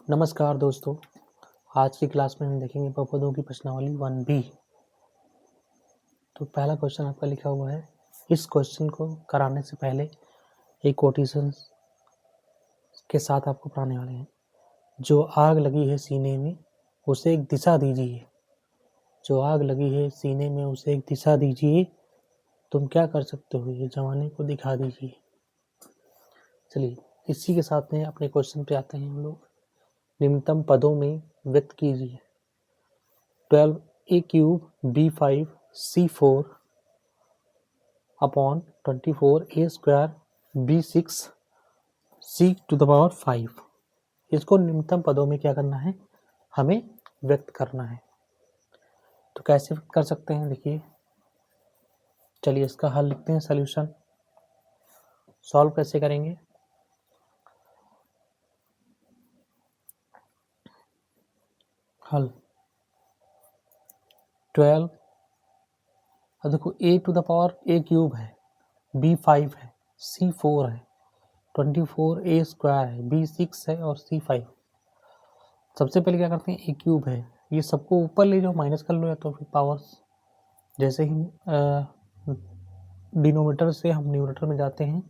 नमस्कार दोस्तों, आज की क्लास में हम देखेंगे बहुपदों की प्रश्नावली 1B। तो पहला क्वेश्चन आपका लिखा हुआ है। इस क्वेश्चन को कराने से पहले एक कोटेशन के साथ आपको पढ़ाने वाले हैं। जो आग लगी है सीने में उसे एक दिशा दीजिए। जो आग लगी है सीने में उसे एक दिशा दीजिए। तुम क्या कर सकते हो ये जमाने को दिखा दीजिए। चलिए इसी के साथ में अपने क्वेश्चन पे आते हैं हम लोग। निम्नतम पदों में व्यक्त कीजिए। 12a cube b5 c4 upon 24a square b6 c⁵। इसको निम्नतम पदों में क्या करना है, हमें व्यक्त करना है। तो कैसे व्यक्त कर सकते हैं, देखिए चलिए इसका हल लिखते हैं। सॉल्यूशन सॉल्व कैसे करेंगे, हल 12, अब देखो a⁴ क्यूब है, b5 है, c4 है, 24a स्क्वायर है, b6 है और c5। सबसे पहले क्या करते हैं, a क्यूब है, ये सबको ऊपर ले जाओ, माइनस कर लो या तो फिर पावर्स। जैसे ही डिनोमीटर से हम न्यूमरेटर में जाते हैं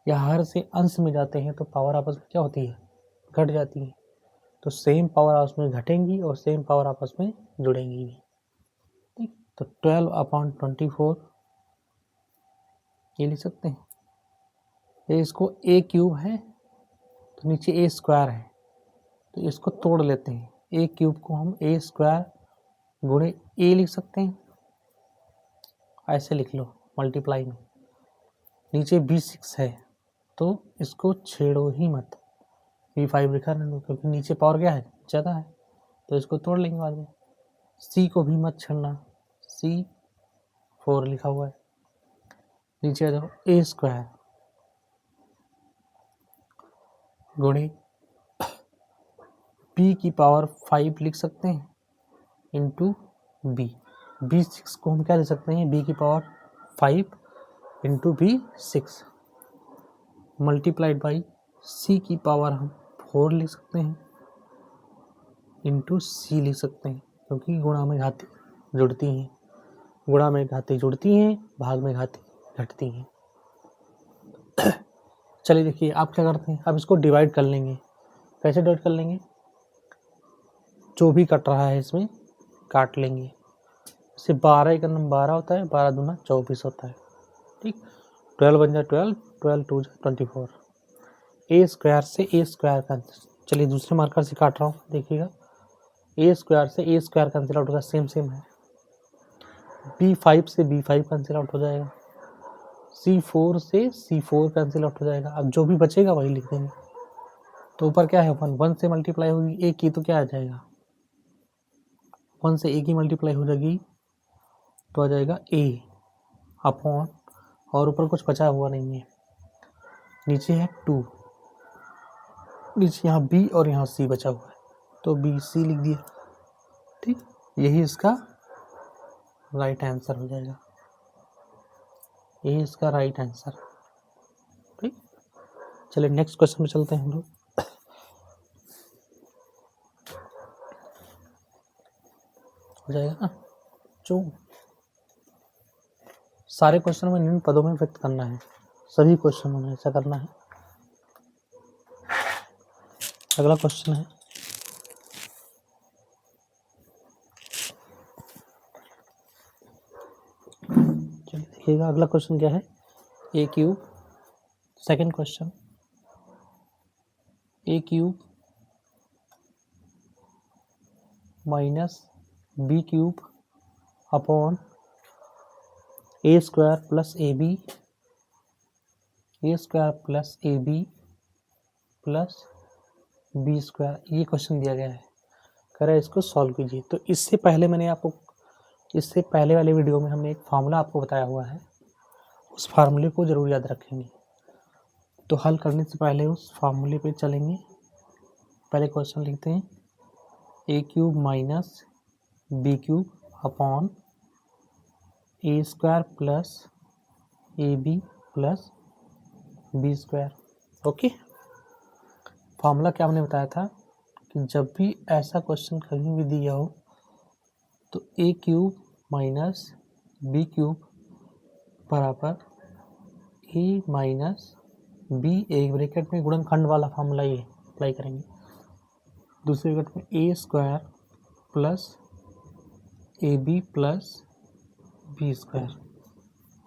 या हर से अंश में जाते हैं तो पावर आपस में क्या होती है, घट जाती है। तो सेम पावर आपस में घटेंगी और सेम पावर आपस में जुड़ेंगी भी। ठीक, तो 12/24 ये लिख सकते हैं। ये इसको a क्यूब है तो नीचे a स्क्वायर है, तो इसको तोड़ लेते हैं। a क्यूब को हम a स्क्वायर गुणे a लिख सकते हैं, ऐसे लिख लो मल्टीप्लाई में। नीचे b6 है तो इसको छेड़ो ही मत, b5 लिखा ना, क्योंकि नीचे पावर क्या है, ज़्यादा है, तो इसको तोड़ लेंगे बाद में। c को भी मत छेड़ना, c4 लिखा हुआ है। नीचे आ जाओ a स्क्वायर गुणे b की पावर 5 लिख सकते हैं इंटू b। b6 को हम क्या लिख सकते हैं, b की power 5 into b6 multiplied by c की पावर हम 4 लिख सकते हैं इंटू c लिख सकते हैं, क्योंकि गुणा में घाती जुड़ती हैं। गुणा में घाती जुड़ती हैं, भाग में घाती घटती हैं। चलिए देखिए आप क्या करते हैं, अब इसको डिवाइड कर लेंगे। कैसे डिवाइड कर लेंगे, जो भी कट रहा है इसमें काट लेंगे। जैसे 12 का नंबर 12 होता है, 12 दूना 24 होता है। ठीक, 12 बन जाए 12, 12 2 24। ए स्क्वायर से ए स्क्वायर का, चलिए दूसरे मार्कर से काट रहा हूँ, देखिएगा। ए स्क्वायर से ए स्क्वायर कैंसिल आउट होगा, सेम है। b5 से b5 कैंसिल आउट हो जाएगा, c4 से c4 कैंसिल आउट हो जाएगा। अब जो भी बचेगा वही लिख देंगे। तो ऊपर क्या है, 1 से मल्टीप्लाई होगी a की, तो क्या आ जाएगा, 1 से a की मल्टीप्लाई हो जाएगी तो आ जाएगा a अपॉन, और ऊपर कुछ बचा हुआ नहीं है, नीचे है 2, नीचे यहाँ b और यहाँ c बचा हुआ है, तो bc लिख दिया। ठीक, यही इसका राइट आंसर हो जाएगा, यही इसका राइट आंसर। ठीक, चलिए नेक्स्ट क्वेश्चन में चलते हैं हम लोग। हो जाएगा ना, जो सारे क्वेश्चन में निम्न पदों में व्यक्त करना है, सभी क्वेश्चनों में ऐसा करना है। अगला क्वेश्चन है, चलिए देखिएगा अगला क्वेश्चन क्या है। a cube, second question, a cube minus b cube upon a square plus ab, a square plus ab plus b square, ये क्वेश्चन दिया गया है। कह रहा है इसको सॉल्व कीजिए। तो इससे पहले मैंने आपको, इससे पहले वाले वीडियो में हमने एक फार्मूला आपको बताया हुआ है, उस फार्मूले को ज़रूर याद रखेंगे। तो हल करने से पहले उस फार्मूले पे चलेंगे। पहले क्वेश्चन लिखते हैं, a cube minus b cube upon a square plus ab plus b square. Okay, formula क्या हमने बताया था कि जब भी ऐसा क्वेश्चन कहीं भी दिया हो तो ए क्यूब माइनस बी क्यूब बराबर ए माइनस बी, एक ब्रैकेट में गुणनखंड वाला फॉर्मूला ये अप्लाई करेंगे, दूसरे ब्रैकेट में a square plus a b plus b square.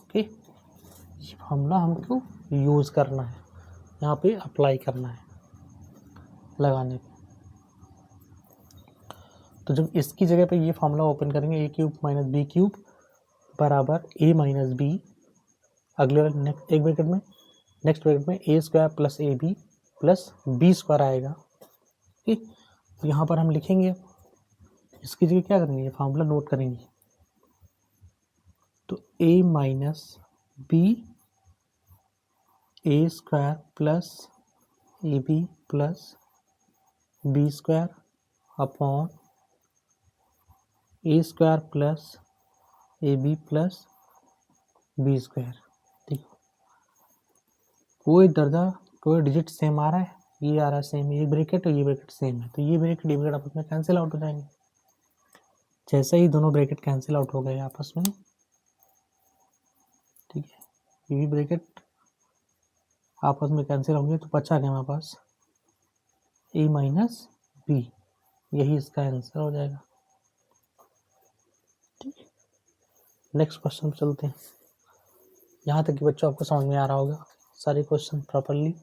Okay, ये फॉर्मूला हमको यूज़ करना है, यहाँ पे अप्लाई करना है लगाने पे। तो जब इसकी जगह पे ये फॉर्मूला ओपन करेंगे, ए क्यूब माइनस बी क्यूब बराबर ए माइनस बी, अगले वाले एक ब्रैकेट में, नेक्स्ट ब्रैकेट में a square plus a b plus b square आएगा। ठीक, तो यहाँ पर हम लिखेंगे, इसकी जगह क्या करेंगे, ये फॉर्मूला नोट करेंगे। तो a minus b a square plus a b plus b square upon a square plus a b plus b square. ठीक, कोई दर्जा कोई डिजिट सेम आ रहा है, ये आ रहा है सेम, ये ब्रैकेट और ये ब्रैकेट सेम है, तो ये ब्रैकेट आपस में कैंसिल आउट हो जाएंगे। जैसे ही दोनों ब्रैकेट कैंसिल आउट हो गए आपस में, ठीक है, ये भी ब्रैकेट आपस में कैंसिल होंगे, तो बचा क्या हमारे पास ए माइनस बी, यही इसका आंसर हो जाएगा। ठीक है, नेक्स्ट क्वेश्चन पे चलते हैं। यहाँ तक कि बच्चों आपको समझ में आ रहा होगा सारे क्वेश्चन प्रॉपरली।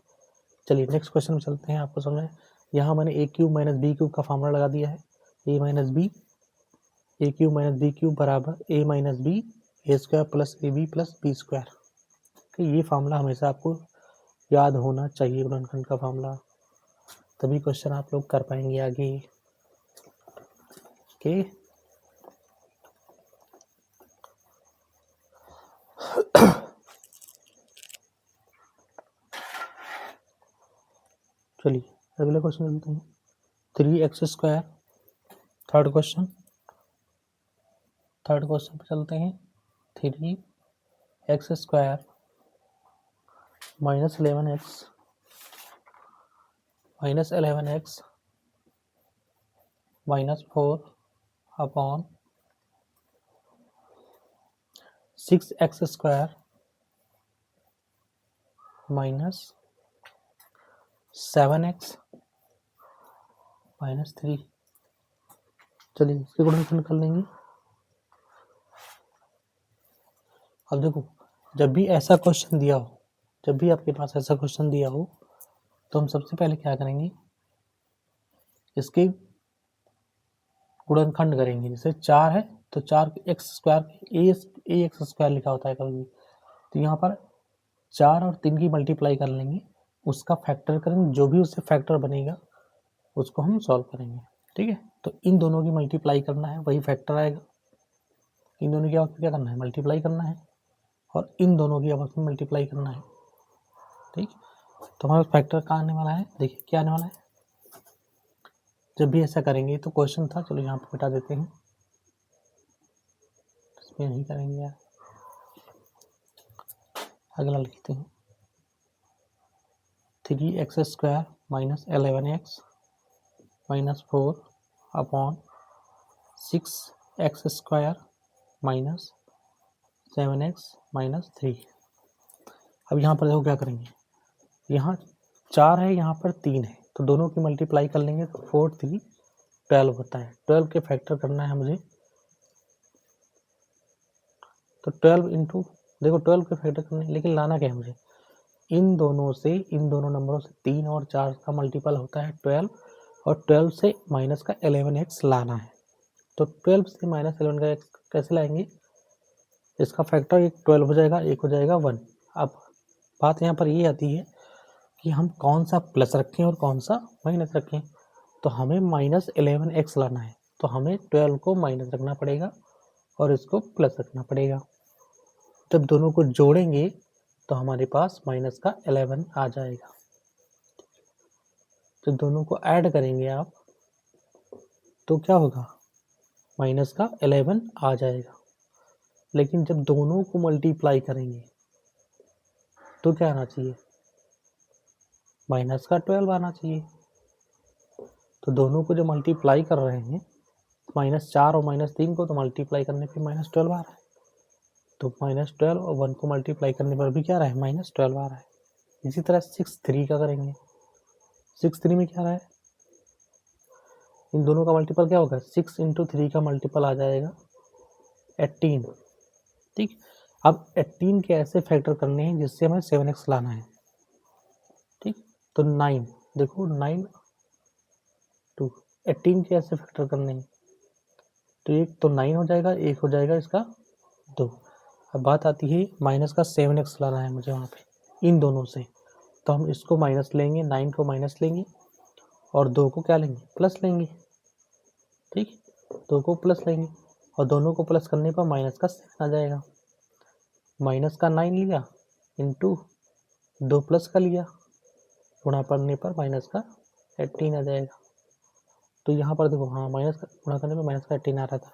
चलिए नेक्स्ट क्वेश्चन में चलते हैं, आपको समझ में। यहाँ मैंने a cube minus b cube का फॉर्मूला लगा दिया है, a minus b, a cube minus b cube बराबर a minus b a square plus a b plus b square. ये फार्मूला हमेशा आपको याद होना चाहिए, गुणनखंड का फार्मूला, तभी क्वेश्चन आप लोग कर पाएंगे आगे। ओके, चलिए अगले क्वेश्चन चलते हैं। 3x स्क्वायर, थर्ड क्वेश्चन पे चलते हैं। 3x square minus 11x minus 4 upon 6x square minus 7x minus 3। चलिए इसके गुणनखंड कर लेंगे। अब देखो, जब भी ऐसा क्वेश्चन दिया हो, जब भी आपके पास ऐसा क्वेश्चन दिया हो, तो हम सबसे पहले क्या करेंगे, इसके गुणनखंड करेंगे। जैसे 4 है तो 4 एक्स स्क्वायर, ए एक्स स्क्वायर लिखा होता है कभी भी, तो यहाँ पर 4 और 3 की मल्टीप्लाई कर लेंगे, उसका फैक्टर करेंगे, जो भी उससे फैक्टर बनेगा उसको हम सॉल्व करेंगे। ठीक है, तो इन दोनों की मल्टीप्लाई करना है, वही फैक्टर आएगा। इन दोनों की आपको क्या करना है, मल्टीप्लाई करना है, और इन दोनों की आपस में मल्टीप्लाई करना है। ठीक, तो हमारा फैक्टर कहाँ आने वाला है, देखिए क्या आने वाला है। जब भी ऐसा करेंगे, तो क्वेश्चन था, चलो यहाँ पर हटा देते हैं, इसमें नहीं करेंगे यार, अगला लिखते हैं। 3x square minus 11x minus 4 upon 6x square minus 7x minus 3। अब यहाँ पर देखो क्या करेंगे, यहाँ 4 है, यहाँ पर 3 है, तो दोनों की मल्टीप्लाई कर लेंगे, तो 4 3 12 होता है। 12 के फैक्टर करना है मुझे, तो 12 इंटू, देखो 12 के फैक्टर करने, लेकिन लाना क्या है मुझे, इन दोनों नंबरों से 3 और 4 का मल्टीपल होता है 12, और 12 से माइनस का 11x लाना है। तो 12 से माइनस 11 का x कैसे लाएंगे, इसका फैक्टर एक 12 हो जाएगा, एक हो जाएगा 1। अब बात यहाँ पर ये आती है कि हम कौन सा प्लस रखें और कौन सा माइनस रखें। तो हमें माइनस 11x लाना है, तो हमें 12 को माइनस रखना पड़ेगा और इसको प्लस रखना पड़ेगा। जब दोनों को जोड़ेंगे तो हमारे पास माइनस का 11 आ जाएगा। तो दोनों को ऐड करेंगे आप, तो क्या होगा, माइनस का 11 आ जाएगा। लेकिन जब दोनों को मल्टीप्लाई करेंगे तो क्या आना चाहिए, माइनस का 12 आना चाहिए। तो दोनों को जो मल्टीप्लाई कर रहे हैं -4 और -3 को, तो मल्टीप्लाई करने पे -12 आ रहा है। तो -12 और 1 को मल्टीप्लाई करने पर भी क्या आ रहा है, -12 आ रहा है। इसी तरह 6 3 का करेंगे। 6 3 में क्या आ रहा है, इन दोनों का मल्टीपल क्या होगा, 6 × 3 का मल्टीपल आ जाएगा 18। ठीक, अब 18 के ऐसे फैक्टर करने हैं जिससे हमें 7x लाना है। ठीक, तो 9, देखो 9 2 18 के ऐसे फैक्टर करने हैं, तो एक तो 9 हो जाएगा, एक हो जाएगा इसका 2। अब बात आती है माइनस का 7x लाना है मुझे वहाँ पे इन दोनों से, तो हम इसको माइनस लेंगे, 9 को माइनस लेंगे और 2 को क्या लेंगे, प्लस लेंगे। ठीक, 2 को प्लस लेंगे और दोनों को प्लस करने पर माइनस का 7 आ जाएगा। माइनस का 9 लिया इंटू 2 प्लस का लिया, गुणा करने पर माइनस का 18 आ जाएगा। तो यहाँ पर देखो, हाँ माइनस का गुणा करने पर माइनस का 18 आ रहा था।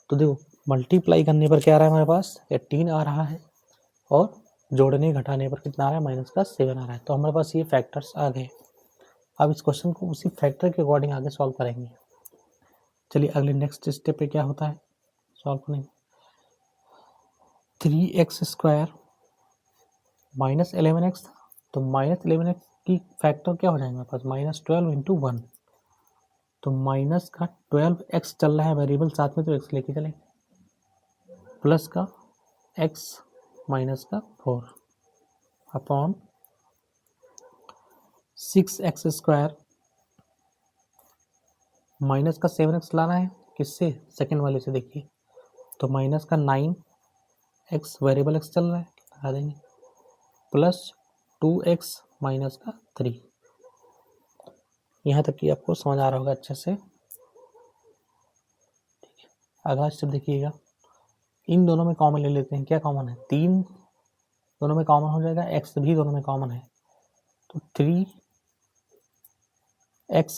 तो देखो मल्टीप्लाई करने पर क्या आ रहा है हमारे पास, 18 आ रहा है और जोड़ने घटाने पर कितना आ रहा है, माइनस का 7 आ रहा है। तो हमारे पास ये फैक्टर्स आ गए। अब इस क्वेश्चन को उसी फैक्टर के अकॉर्डिंग आगे सॉल्व करेंगे। चलिए अगले नेक्स्ट स्टेप पे क्या होता है सॉल्व करेंगे। 3x² -11x था, तो -11x की फैक्टर क्या हो जाएंगे हमारे पास, -12 × 1। तो माइनस का 12x चल रहा है वेरिएबल साथ में, तो x लेके चलेंगे, प्लस का x माइनस का 4 अपॉन 6x² माइनस का 7x लाना है किससे, सेकंड वाले से। देखिए तो माइनस का 9x वेरिएबल x चल रहा है, लगा देंगे, प्लस 2x माइनस का 3। यहाँ तक कि आपको समझ आ रहा होगा अच्छे से। अगला स्टेप देखिएगा, इन दोनों में कॉमन ले लेते हैं। क्या कॉमन है, 3 दोनों में कॉमन हो जाएगा, x भी दोनों में कॉमन है, तो 3x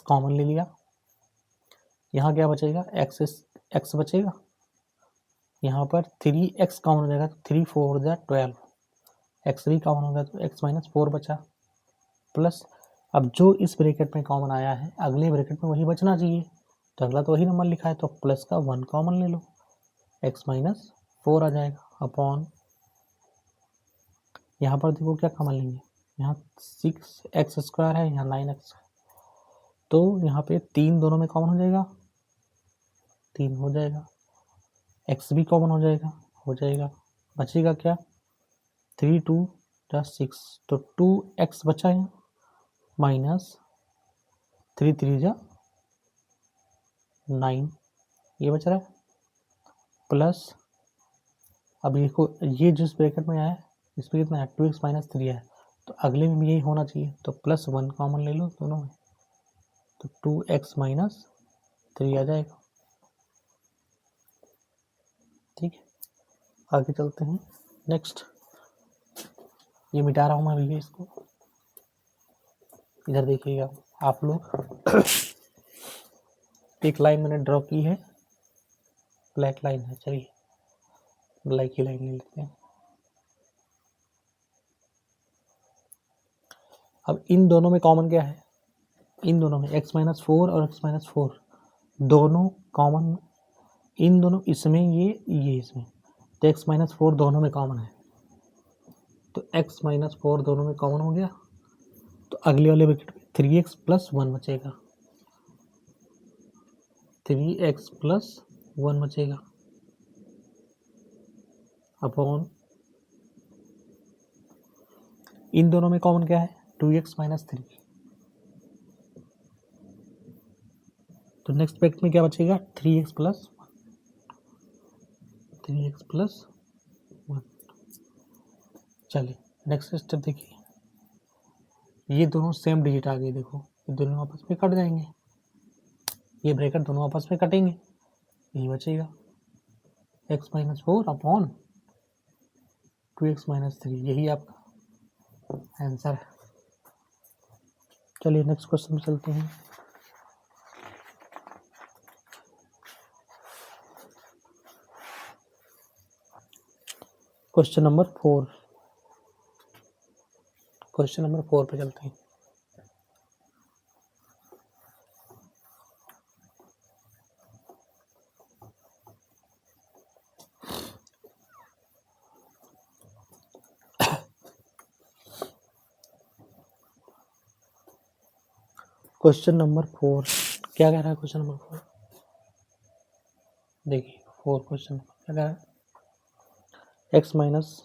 कॉमन ले लिया। यहाँ क्या बचेगा, x बचेगा। यहाँ पर 3x कॉमन हो जाएगा, तो 3 4 12, x भी कॉमन होगा तो x - 4 बचा, प्लस अब जो इस ब्रैकेट में कॉमन आया है अगले ब्रैकेट में वही बचना चाहिए, तो अगला तो वही नंबर लिखा है, तो प्लस का 1 कॉमन ले लो, x - 4 आ जाएगा अपॉन, यहाँ पर देखो क्या कॉमन लेंगे, यहाँ 6x² है, यहाँ 9x है, तो यहाँ पे 3 दोनों में कॉमन हो जाएगा, 3 हो जाएगा, x भी कॉमन हो जाएगा, बचेगा क्या, 3 2 6, तो 2x बचा है, माइनस 3 3 9 ये बच रहा है, प्लस अब देखो ये जिस ब्रैकेट में आया है इसमें कितना है, 2x - 3 है, तो अगले में भी यही होना चाहिए, तो प्लस 1 कॉमन ले लो दोनों में, तो 2x - 3 आ जाएगा। ठीक है, आगे चलते हैं नेक्स्ट। ये मिटा रहा हूँ मैं अभी इसको, इधर देखिएगा आप लोग। एक लाइन मैंने ड्रॉ की है, ब्लैक लाइन है, चलिए ब्लैक ही लाइन ले लेते हैं। अब इन दोनों में कॉमन क्या है, इन दोनों में x - 4 और x - 4 दोनों कॉमन, इन दोनों इसमें ये इसमें, तो x - 4 दोनों में कॉमन है, तो x - 4 दोनों में कॉमन हो गया, तो अगले वाले ब्रैकेट में 3x + 1 बचेगा, 3x + 1 बचेगा अपॉन, इन दोनों में कॉमन क्या है, 2x - 3, तो नेक्स्ट ब्रैकेट में क्या बचेगा, 3x + 1। चलिए नेक्स्ट स्टेप देखिए, ये दोनों सेम डिजिट आ गई, देखो ये दोनों आपस में कट जाएंगे, ये ब्रैकेट दोनों आपस में कटेंगे, यही बचेगा x - 4 अपॉन 2x - 3, यही आपका आंसर है। चलिए नेक्स्ट क्वेश्चन में चलते हैं। क्वेश्चन नंबर 4 पे चलते हैं। क्वेश्चन नंबर 4 क्या कह रहा है? क्वेश्चन नंबर 4 देखिए, 4 क्वेश्चन क्या कह रहा है? x माइनस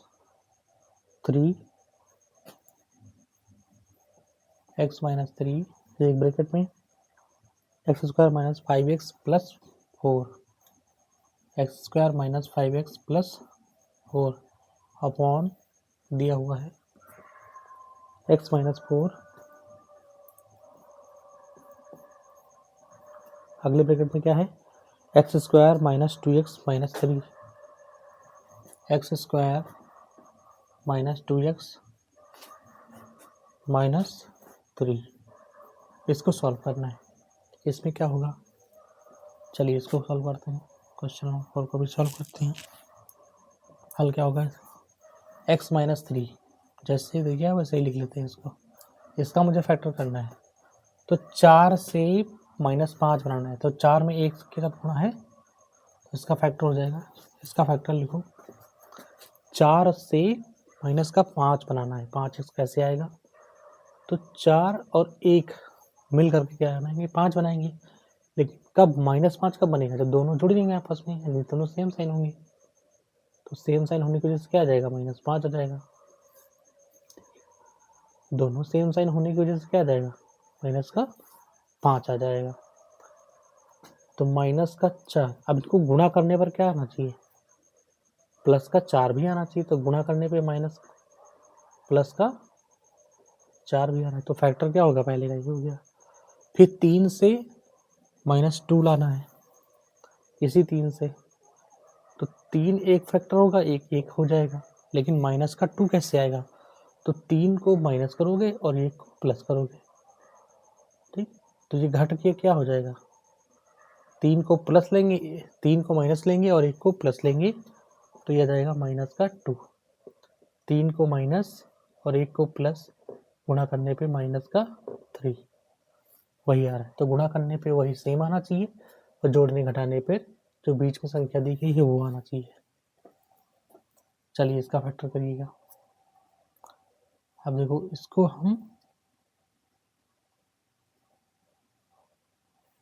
3 एक ब्रैकेट में x square minus 5x plus 4 x square minus 5x plus 4 upon दिया हुआ है x माइनस 4, अगले ब्रैकेट में क्या है? X square minus 2x minus 3 x square minus 2x minus 3। इसको सॉल्व करना है। इसमें क्या होगा? चलिए इसको सॉल्व करते हैं। क्वेश्चन नंबर 4 को भी सॉल्व करते हैं। हल क्या होगा? x माइनस 3 जैसे ही दिया वैसे ही लिख लेते हैं इसको। इसका मुझे फैक्टर करना है, तो 4 से -5 बनाना है, तो 4 में 1 के साथ गुणा है तो इसका फैक्टर हो जाएगा। इसका फैक्टर लिखो, 4 से माइनस का 5 बनाना है, 5x कैसे आएगा? तो 4 और 1 मिल करके क्या बनाएंगे? 5 बनाएंगे। लेकिन कब -5 कब बनेगा? जब दोनों जुड़ जाएंगे आपस में, यानी दोनों सेम साइन होंगे। तो सेम साइन होने की वजह से क्या आ जाएगा? -5 आ जाएगा। दोनों सेम साइन होने की वजह से क्या आ जाएगा? -5 आ जाएगा। तो -4, अब इसको गुणा करने पर क्या आना चाहिए? +4 भी आना चाहिए। तो गुणा करने पे +4 भी आ रहा है, तो फैक्टर क्या होगा? पहले का ही हो गया। फिर 3 से -2 लाना है, इसी 3 से, तो 3 एक फैक्टर होगा, एक हो जाएगा। लेकिन -2 कैसे आएगा? तो 3 को माइनस करोगे और 1 को प्लस करोगे, ठीक। तो ये घट के क्या हो जाएगा? 3 को प्लस लेंगे, 3 को माइनस लेंगे और 1 को प्लस लेंगे, तो यह जाएगा -2। 3 को माइनस और 1 को प्लस, गुणा करने पे -3 वही आ रहा है। तो गुणा करने पे वही सेम आना चाहिए और जोड़ने घटाने पे जो बीच में संख्या दी गई है वो आना चाहिए। चलिए इसका फैक्टर करिएगा। अब देखो, इसको हम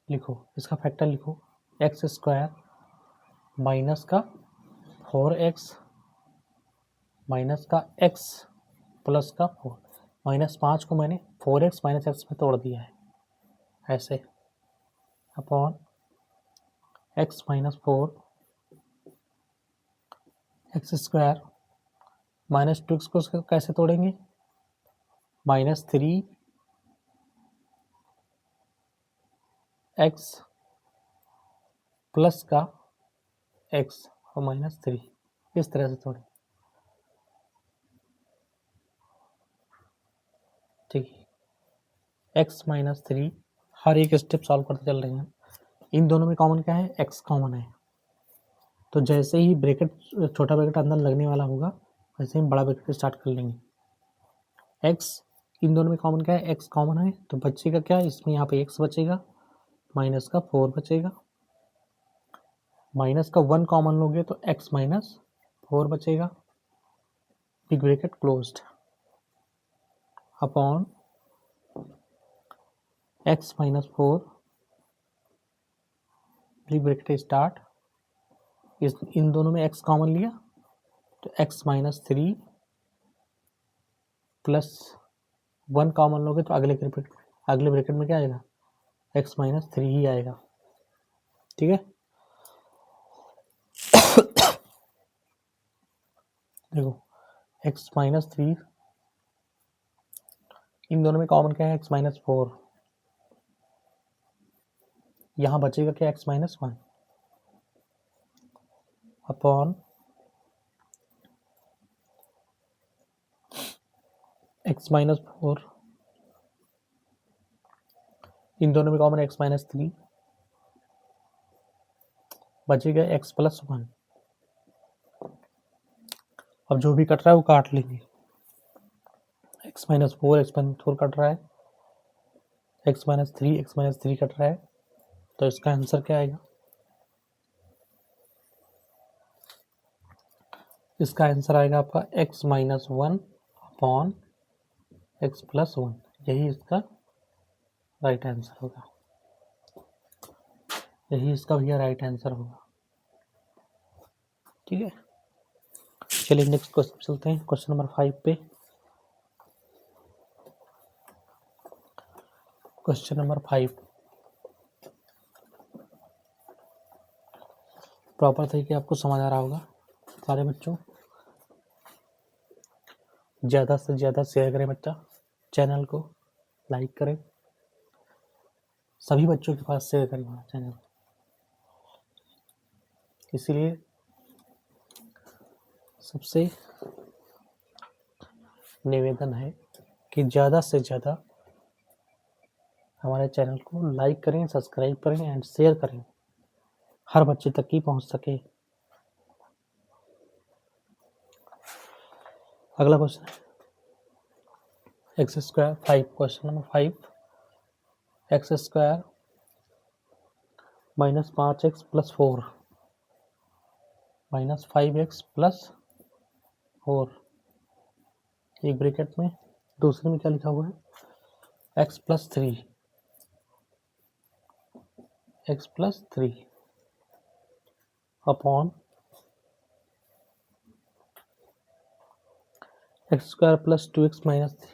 लिखो, इसका फैक्टर लिखो, एक्स स्क्वायर माइनस का 4x माइनस का x प्लस का 4, -5 को मैंने 4x माइनस x में तोड़ दिया है ऐसे, upon x minus 4 x square -2x को कैसे तोड़ेंगे? -3 x प्लस का x और -3, इस तरह से तोड़ें, ठीक है। x माइनस 3 हर एक स्टेप सॉल्व करते चल रहे हैं। इन दोनों में कॉमन क्या है? x कॉमन है। तो जैसे ही ब्रैकेट, छोटा ब्रैकेट अंदर लगने वाला होगा, वैसे ही बड़ा ब्रैकेट स्टार्ट कर लेंगे। x, इन दोनों में कॉमन क्या है? x कॉमन है, तो बचेगा क्या? इसमें यहाँ पे x बचेगा, माइनस का 4 बचेगा, माइनस का 1 कॉमन लोगे तो x माइनस 4 बचेगा, big bracket closed, upon x minus 4 big bracket start, इन दोनों में x कॉमन लिया तो x माइनस 3 प्लस 1 कॉमन लोगे तो अगले ब्रैकेट में क्या आएगा? x माइनस 3 ही आएगा, ठीक है। देखो, x माइनस 3, इन दोनों में कॉमन क्या है? x माइनस 4, यहाँ बचेगा क्या? x minus 1 upon x minus 4, इन दोनों में कॉमन x माइनस 3, बचेगा x प्लस 1। अब जो भी कट रहा है वो काट लेंगे, x माइनस 4 कट रहा है, x माइनस 3 कट रहा है, तो इसका आंसर क्या आएगा? इसका आंसर आएगा आपका x minus 1 upon x plus 1, यही इसका राइट आंसर होगा, यही इसका भैया राइट आंसर होगा। ठीक है, चलिए नेक्स्ट क्वेश्चन चलते हैं, क्वेश्चन नंबर 5 पे। क्वेश्चन नंबर 5 प्रॉपर तरीके आपको समझ आ रहा होगा सारे बच्चों। ज़्यादा से ज़्यादा शेयर करें बच्चा, चैनल को लाइक करें, सभी बच्चों के पास शेयर करें चैनल। इसीलिए सबसे निवेदन है कि ज़्यादा से ज़्यादा हमारे चैनल को लाइक करें, सब्सक्राइब करें एंड शेयर करें, हर बच्चे तक ही पहुंच सके। अगला क्वेश्चन है x square 5, question number 5, x square minus 5x plus 4 minus 5x plus 4, एक ब्रैकेट में, दूसरे में क्या लिखा हुआ है x plus 3 upon x square plus 2x minus 3,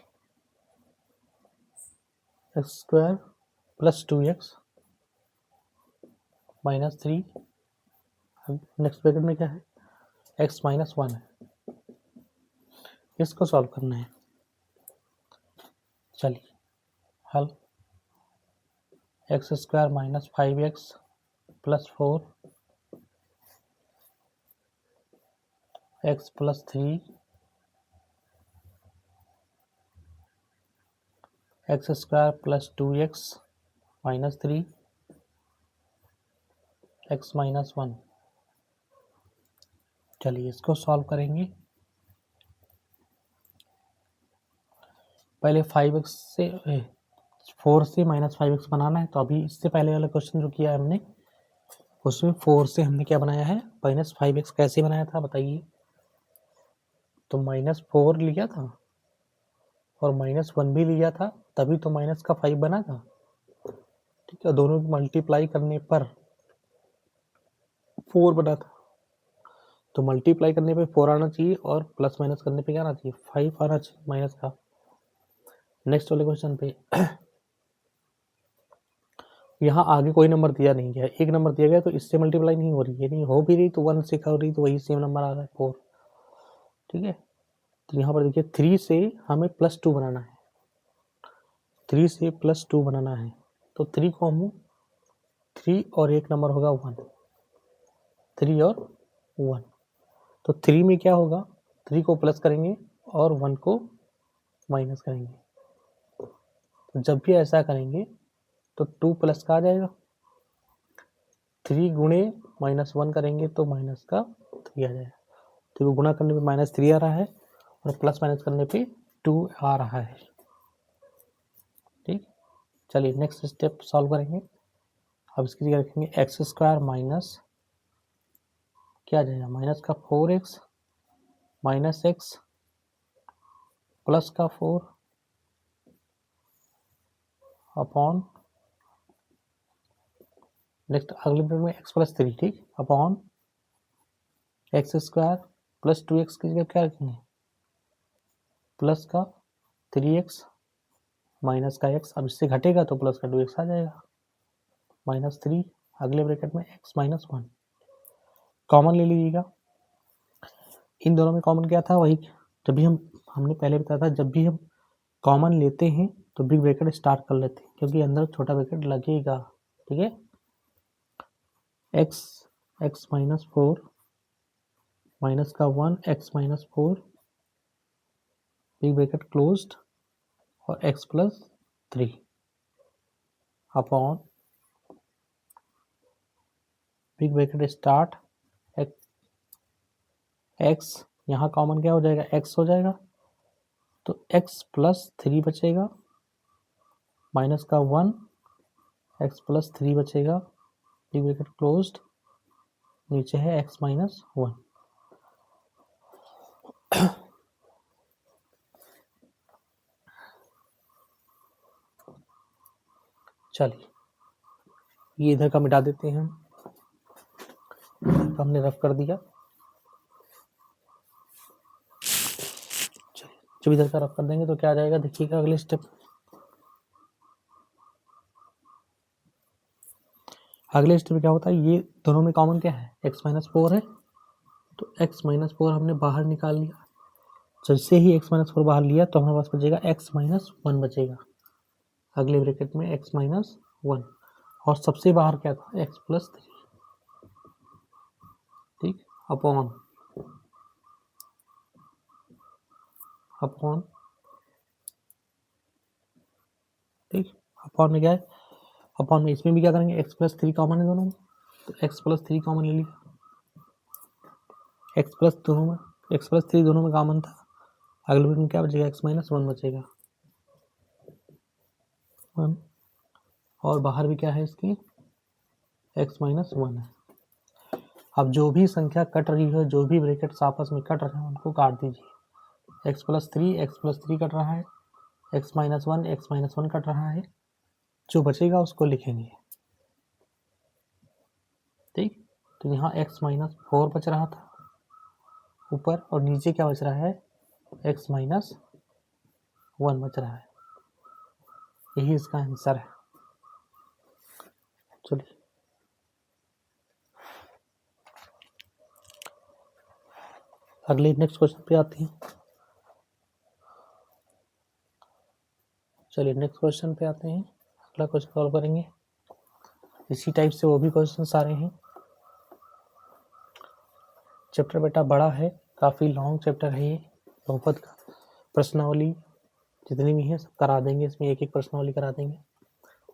x square plus 2x minus 3, next bracket में क्या है x माइनस 1 है। इसको सॉल्व करना है। चलिए हल, x square minus 5x plus 4 x plus 3 x square plus 2x minus 3 x minus 1। चलिए इसको सॉल्व करेंगे। पहले 5x से 4 से माइनस 5x बनाना है, तो अभी इससे पहले वाला क्वेश्चन जो किया है हमने, उसमें 4 से हमने क्या बनाया है माइनस 5x। कैसे बनाया था बताइए? तो माइनस 4 लिया था और माइनस 1 भी लिया था, तभी तो माइनस का 5 बना था। ठीक है, दोनों को मल्टीप्लाई करने पर 4 बना था, तो मल्टीप्लाई करने पे 4 आना चाहिए और प्लस माइनस करने पे क्या आना चाहिए 5 आना चाहिए माइनस का। नेक्स्ट वाले क्वेश्चन पे यहाँ आगे कोई नंबर दिया नहीं गया, एक नंबर दिया गया, तो इससे मल्टीप्लाई नहीं हो रही है, नहीं हो भी रही तो 1 से हो रही, तो वही सेम नंबर आ रहा है 4। ठीक है, तो यहाँ पर देखिए 3 से हमें प्लस 2 बनाना है, 3 से प्लस 2 बनाना है, तो 3 को हम 3 और एक नंबर होगा 1, 3 और 1, तो 3 में क्या होगा 3 को प्लस करेंगे और 1 को माइनस करेंगे। तो जब भी ऐसा करेंगे तो 2 प्लस का आ जाएगा, 3 गुणे माइनस 1 करेंगे तो माइनस का 3 आ जाएगा। तो गुणा करने पे माइनस 3 आ रहा है और प्लस माइनस करने पे 2 आ रहा है। ठीक, चलिए नेक्स्ट स्टेप सॉल्व करेंगे। अब इसकी जगह रखेंगे एक्स स्क्वायर माइनस क्या आ जाएगा माइनस का 4x माइनस x प्लस का 4 अपॉन, नेक्स्ट अगले ब्रैकेट में x प्लस 3, ठीक, upon x square plus 2x की जगह क्या रखेंगे प्लस का 3x माइनस का x, अब इससे घटेगा तो प्लस का 2x आ जाएगा माइनस 3, अगले ब्रैकेट में x माइनस 1, कॉमन ले लीजिएगा। इन दोनों में कॉमन क्या था, वही जब भी हमने पहले बताया था, जब भी हम कॉमन लेते हैं तो बिग ब्रैकेट स्टार्ट कर लेते हैं, क्योंकि अंदर छोटा ब्रैकेट लगेगा। ठीक है, x माइनस 4 माइनस का 1 x minus 4 big bracket closed और x plus 3 upon big bracket start x, यहाँ कॉमन क्या हो जाएगा x हो जाएगा, तो x प्लस 3 बचेगा माइनस का 1 x प्लस 3 बचेगा, बिग ब्रैकेट क्लोज्ड, नीचे है x माइनस 1। चलिए ये इधर का मिटा देते हैं हम, हमने रफ कर दिया। चलिए जब इधर का रफ कर देंगे तो क्या आ जाएगा, देखिएगा अगले स्टेप। अगले स्टेप क्या होता है, ये दोनों में कॉमन क्या है, x-4 है, तो x-4 हमने बाहर निकाल लिया। जैसे ही x-4 बाहर लिया तो हमारे पास बचेगा x-1 बचेगा, अगले ब्रैकेट में x-1, और सबसे बाहर क्या था, x+3, ठीक, अपॉन ठीक, अपॉन में क्या है, अपॉन में इसमें भी क्या करेंगे, x+3 कॉमन है दोनों में, तो x+3 कॉमन ले लिया, x+3 दोनों में कॉमन था। अगले में क्या बचेगा, x-1 बचेगा 1, और बाहर भी क्या है इसकी, x-1 है। अब जो भी संख्या कट रही है, जो भी ब्रैकेट्स आपस में कट रहे हैं उनको काट दीजिए। x+3 कट रहा है, x-1 कट रहा है, जो बचेगा उसको लिखेंगे, ठीक। तो यहाँ x-4 बच रहा था ऊपर, और नीचे क्या बच रहा है, x-1 बच रहा है, यही इसका आंसर है। चलिए अगले नेक्स्ट क्वेश्चन पे आते हैं। चलिए नेक्स्ट क्वेश्चन पे आते हैं, अगला क्वेश्चन सॉल्व करेंगे। इसी टाइप से वो भी क्वेश्चन सारे हैं। चैप्टर बेटा बड़ा है, काफ़ी लॉन्ग चैप्टर है ये, बहुपद का प्रश्नावली जितनी भी है सब करा देंगे, इसमें एक एक प्रश्नावली करा देंगे।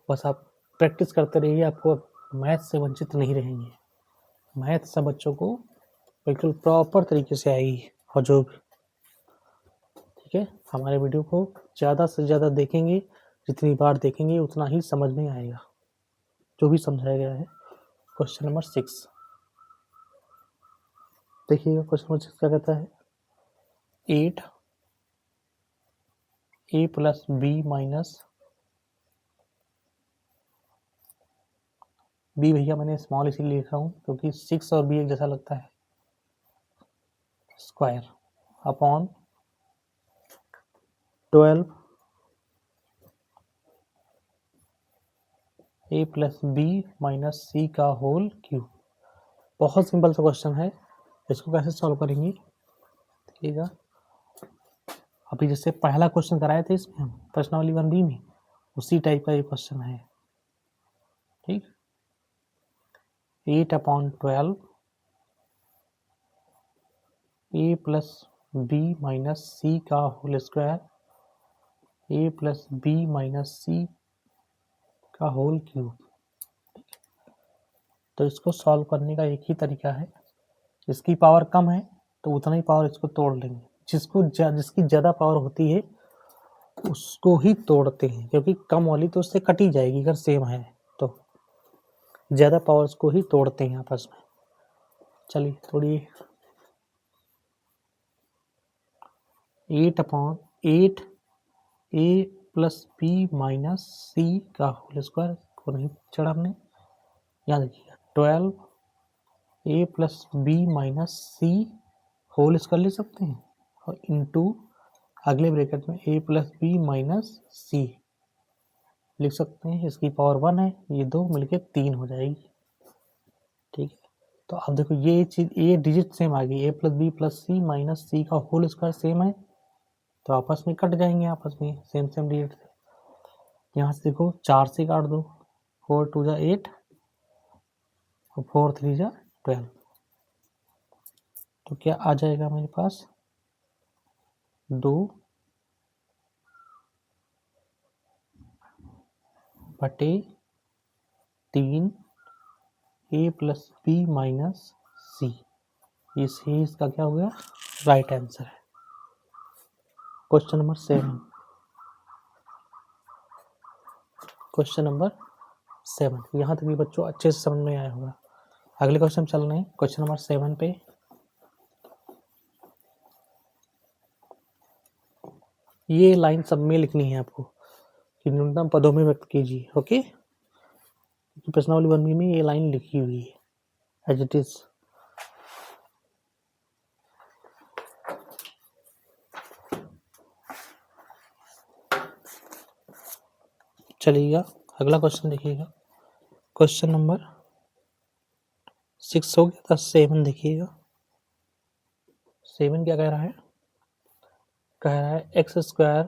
बस आप प्रैक्टिस करते रहिए, आपको मैथ से वंचित नहीं रहेंगे। मैथ सब बच्चों को बिल्कुल प्रॉपर तरीके से आएगी, और जो ठीक है, हमारे वीडियो को ज़्यादा से ज़्यादा देखेंगे, जितनी बार देखेंगे उतना ही समझ में आएगा जो भी समझाया गया है। क्वेश्चन नंबर 6 देखिएगा, क्वेश्चन नंबर 6 क्या कहता है, 8a + b भैया मैंने स्मॉल इसीलिए लिख रहा हूँ क्योंकि 6 और b एक जैसा लगता है, square upon 12 a + b - c का होल क्यूब। बहुत सिंपल सा क्वेश्चन है, इसको कैसे सॉल्व करेंगे देखिएगा। अभी जैसे पहला क्वेश्चन कराए थे इसमें हम प्रश्नावली 1b में, उसी टाइप का ये क्वेश्चन है, ठीक। 8/12 a + b - c का whole square, a + b - c का होल क्यूब। तो इसको सॉल्व करने का एक ही तरीका है, इसकी पावर कम है तो उतना ही पावर इसको तोड़ लेंगे, जिसकी ज़्यादा पावर होती है उसको ही तोड़ते हैं, क्योंकि कम वाली तो उससे कटी जाएगी अगर सेम है, तो ज़्यादा पावर उसको ही तोड़ते हैं आपस में। चलिए थोड़ी 8/8 a + b - c का होल स्क्वायर को नहीं चढ़ा हमने, यहाँ देखिएगा 12 a + b - c whole square ले सकते हैं, और इनटू अगले ब्रैकेट में a + b - c लिख सकते हैं, इसकी पावर 1 है, ये दो मिलके 3 हो जाएगी, ठीक है। तो अब देखो ये चीज़, ये डिजिट सेम आ गई, a + b + c - c का होल स्क्वायर सेम है, तो आपस में कट जाएंगे, आपस में सेम डिजिट से। यहाँ से देखो 4 से काट दो, 4 × 2 = 8 और 4 × 3 = 12, तो क्या आ जाएगा मेरे पास 2/3 a + b - c, ये इसका क्या हो गया, राइट आंसर है। क्वेश्चन नंबर 7 यहाँ तक भी बच्चों अच्छे से समझ में आया होगा। अगले क्वेश्चन चल रहे हैं, क्वेश्चन नंबर 7 पे। ये लाइन सब में लिखनी है आपको कि न्यूनतम पदों में व्यक्त कीजिए, ओके। प्रश्नावली 1B में ये लाइन लिखी हुई है एज इट इज। चलिएगा अगला क्वेश्चन देखिएगा, क्वेश्चन नंबर 6 हो गया था। 7 देखिएगा, 7 क्या कह रहा है, कह रहा है x square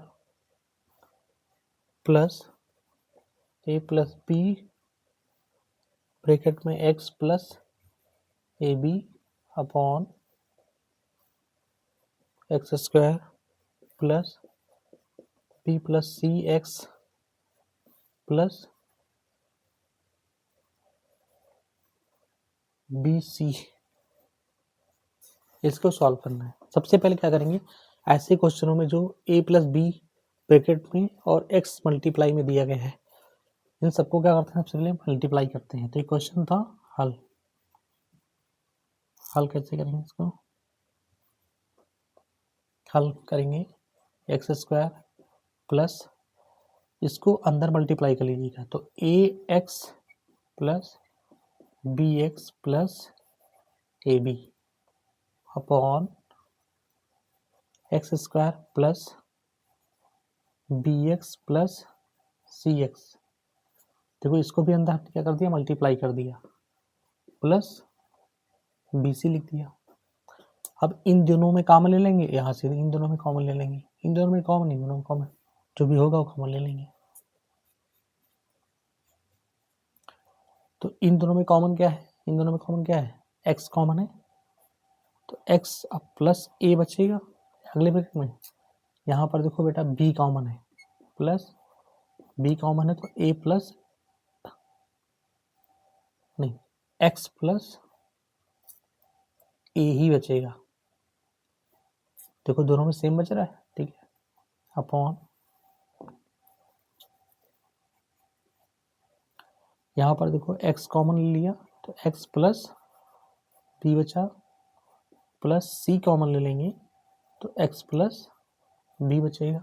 plus a plus b bracket में x plus a b upon x square plus b plus c x plus b c, इसको सॉल्व करना है। सबसे पहले क्या करेंगे, ऐसे क्वेश्चनों में जो a प्लस बी ब्रैकेट में और x मल्टीप्लाई में दिया गया है, इन सबको क्या करते हैं, सबसे पहले मल्टीप्लाई करते हैं। तो ये क्वेश्चन था हल, हल कैसे करेंगे, इसको हल करेंगे एक्स स्क्वायर प्लस, इसको अंदर मल्टीप्लाई कर लीजिएगा, तो a x plus b x plus a b upon x square plus b x plus c x. देखो इसको भी अंदर क्या कर दिया, मल्टीप्लाई कर दिया, प्लस बी सी लिख दिया। अब इन दोनों में कॉमन ले लेंगे, यहाँ से इन दोनों में कॉमन ले लेंगे, इन दोनों में कॉमन, इन दोनों में कॉमन, जो भी होगा वो कॉमन ले लेंगे। तो इन दोनों में कॉमन क्या है, इन दोनों में कॉमन क्या है, एक्स कॉमन है, तो एक्स अब प्लस ए बचेगा अगले ब्रैकेट में। यहाँ पर देखो बेटा बी कॉमन है, प्लस बी कॉमन है, तो ए प्लस नहीं एक्स प्लस ए ही बचेगा। देखो दोनों में सेम बच रहा है, ठीक है, अपॉन यहाँ पर देखो x कॉमन ले लिया, तो x प्लस बी बचा, प्लस c कॉमन ले लेंगे तो x प्लस बी बचेगा।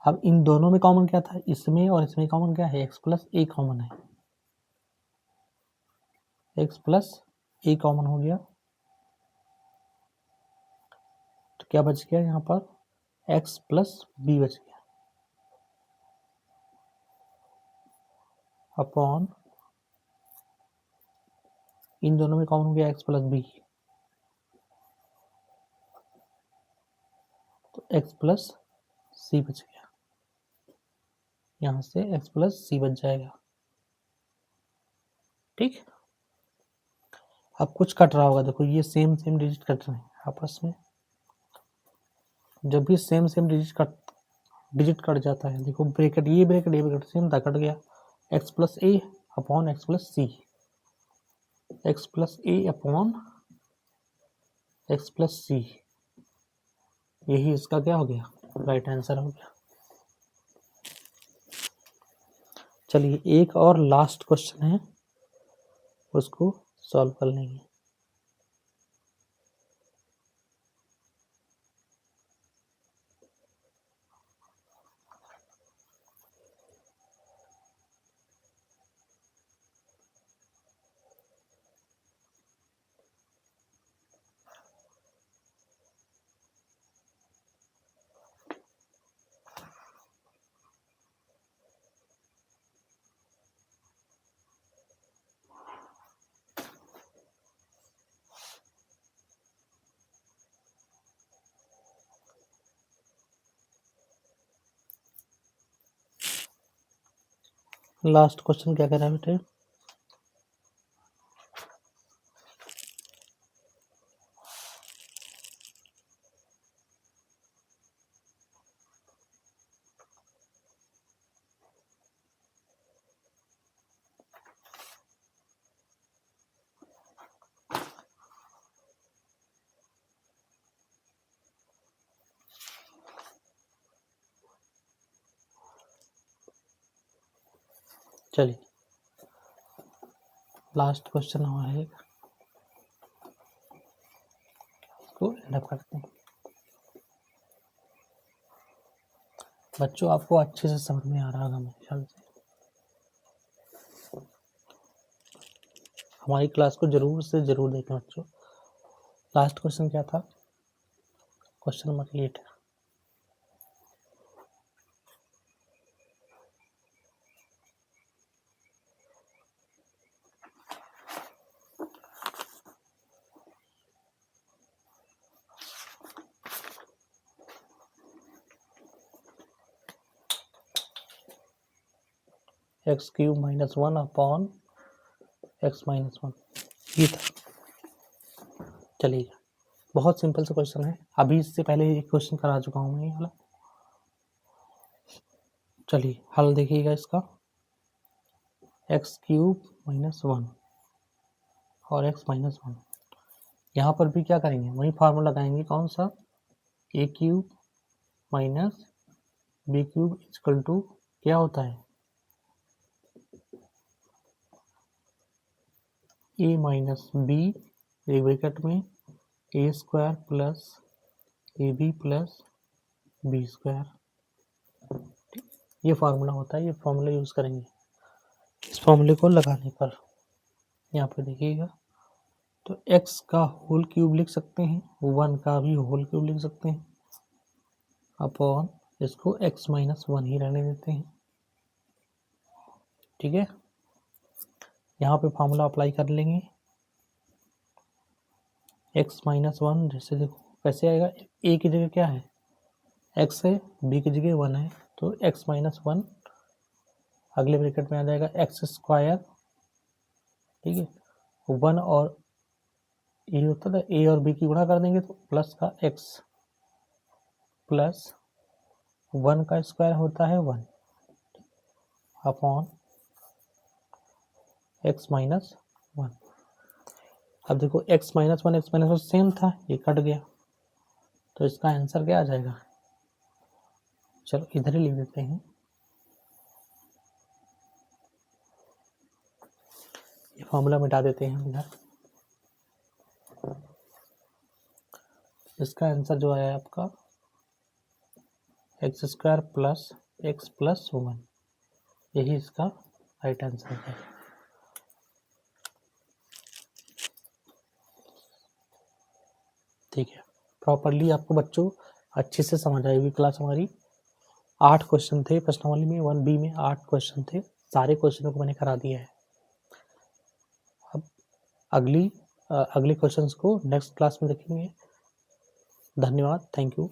अब इन दोनों में कॉमन क्या था, इसमें और इसमें कॉमन क्या है, x प्लस ए कॉमन है, x प्लस ए कॉमन हो गया, तो क्या बच गया यहाँ पर, x प्लस बी बच गया, अपॉन इन दोनों में कॉमन हो गया x प्लस बी, तो x प्लस सी बच गया, यहाँ से x प्लस सी बच जाएगा, ठीक। अब कुछ कट रहा होगा, देखो ये सेम सेम डिजिट कट रहे हैं आपस में, जब भी सेम सेम डिजिट कट जाता है, देखो ब्रैकेट ये ब्रैकेट सेम था, कट गया, एक्स प्लस ए upon x plus c, x plus ए अपॉन एक्स प्लस सी, यही इसका क्या हो गया, राइट आंसर हो गया। चलिए एक और लास्ट क्वेश्चन है, उसको सॉल्व कर लेंगे। लास्ट क्वेश्चन क्या कह रहा है बेटे, चलिए लास्ट क्वेश्चन हमारा है, इसको एंड अप करते हैं। बच्चों आपको अच्छे से समझ में आ रहा होगा मेरे ख्याल से। हमारी क्लास को ज़रूर से ज़रूर देखें बच्चों। लास्ट क्वेश्चन क्या था? क्वेश्चन नंबर 8 है। X cube minus 1 upon x minus 1, ये था। चलिए, बहुत सिंपल सा क्वेश्चन है। अभी इससे पहले एक क्वेश्चन करा चुका हूँ मैं ये वाला। चलिए हल देखिएगा इसका। एक्स क्यूब माइनस 1 और एक्स माइनस 1, यहाँ पर भी क्या करेंगे, वही फार्मूला लगाएंगे। कौन सा? A cube minus b cube equal to क्या होता है? ए माइनस बी ब्रैकेट में a square plus a b plus b square. ये फार्मूला होता है, ये फार्मूला यूज़ करेंगे। इस फार्मूले को लगाने पर यहाँ पे देखिएगा, तो x का होल क्यूब लिख सकते हैं, 1 का भी होल क्यूब लिख सकते हैं, अपॉन इसको x माइनस 1 ही रहने देते हैं। ठीक है, यहाँ पे फार्मूला अप्लाई कर लेंगे। x माइनस 1 जैसे देखो कैसे आएगा, a की जगह क्या है? x है, b की जगह 1 है, तो x माइनस 1 अगले ब्रैकेट में आ जाएगा एक्स स्क्वायर। ठीक है, 1 और ये होता था, ए और बी की गुणा कर देंगे तो प्लस का x प्लस 1 का स्क्वायर होता है 1 अपॉन x माइनस 1। अब देखो x माइनस 1 सेम था, ये कट गया, तो इसका आंसर क्या आ जाएगा? चलो इधर ही लिख देते हैं। ये फॉर्मूला मिटा देते हैं हम इधर। इसका आंसर जो आया आपका x square plus x plus 1, यही इसका राइट आंसर है। ठीक है, प्रॉपरली आपको बच्चों अच्छे से समझ आएगी क्लास हमारी। 8 क्वेश्चन थे प्रश्नावली में, 1B में 8 क्वेश्चन थे, सारे क्वेश्चनों को मैंने करा दिया है। अब अगले क्वेश्चंस को नेक्स्ट क्लास में देखेंगे। धन्यवाद, thank you,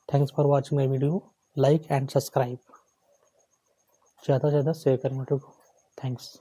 thanks for watching my video. Like and subscribe, ज़्यादा से ज़्यादा शेयर करें वीडियो को। थैंक्स।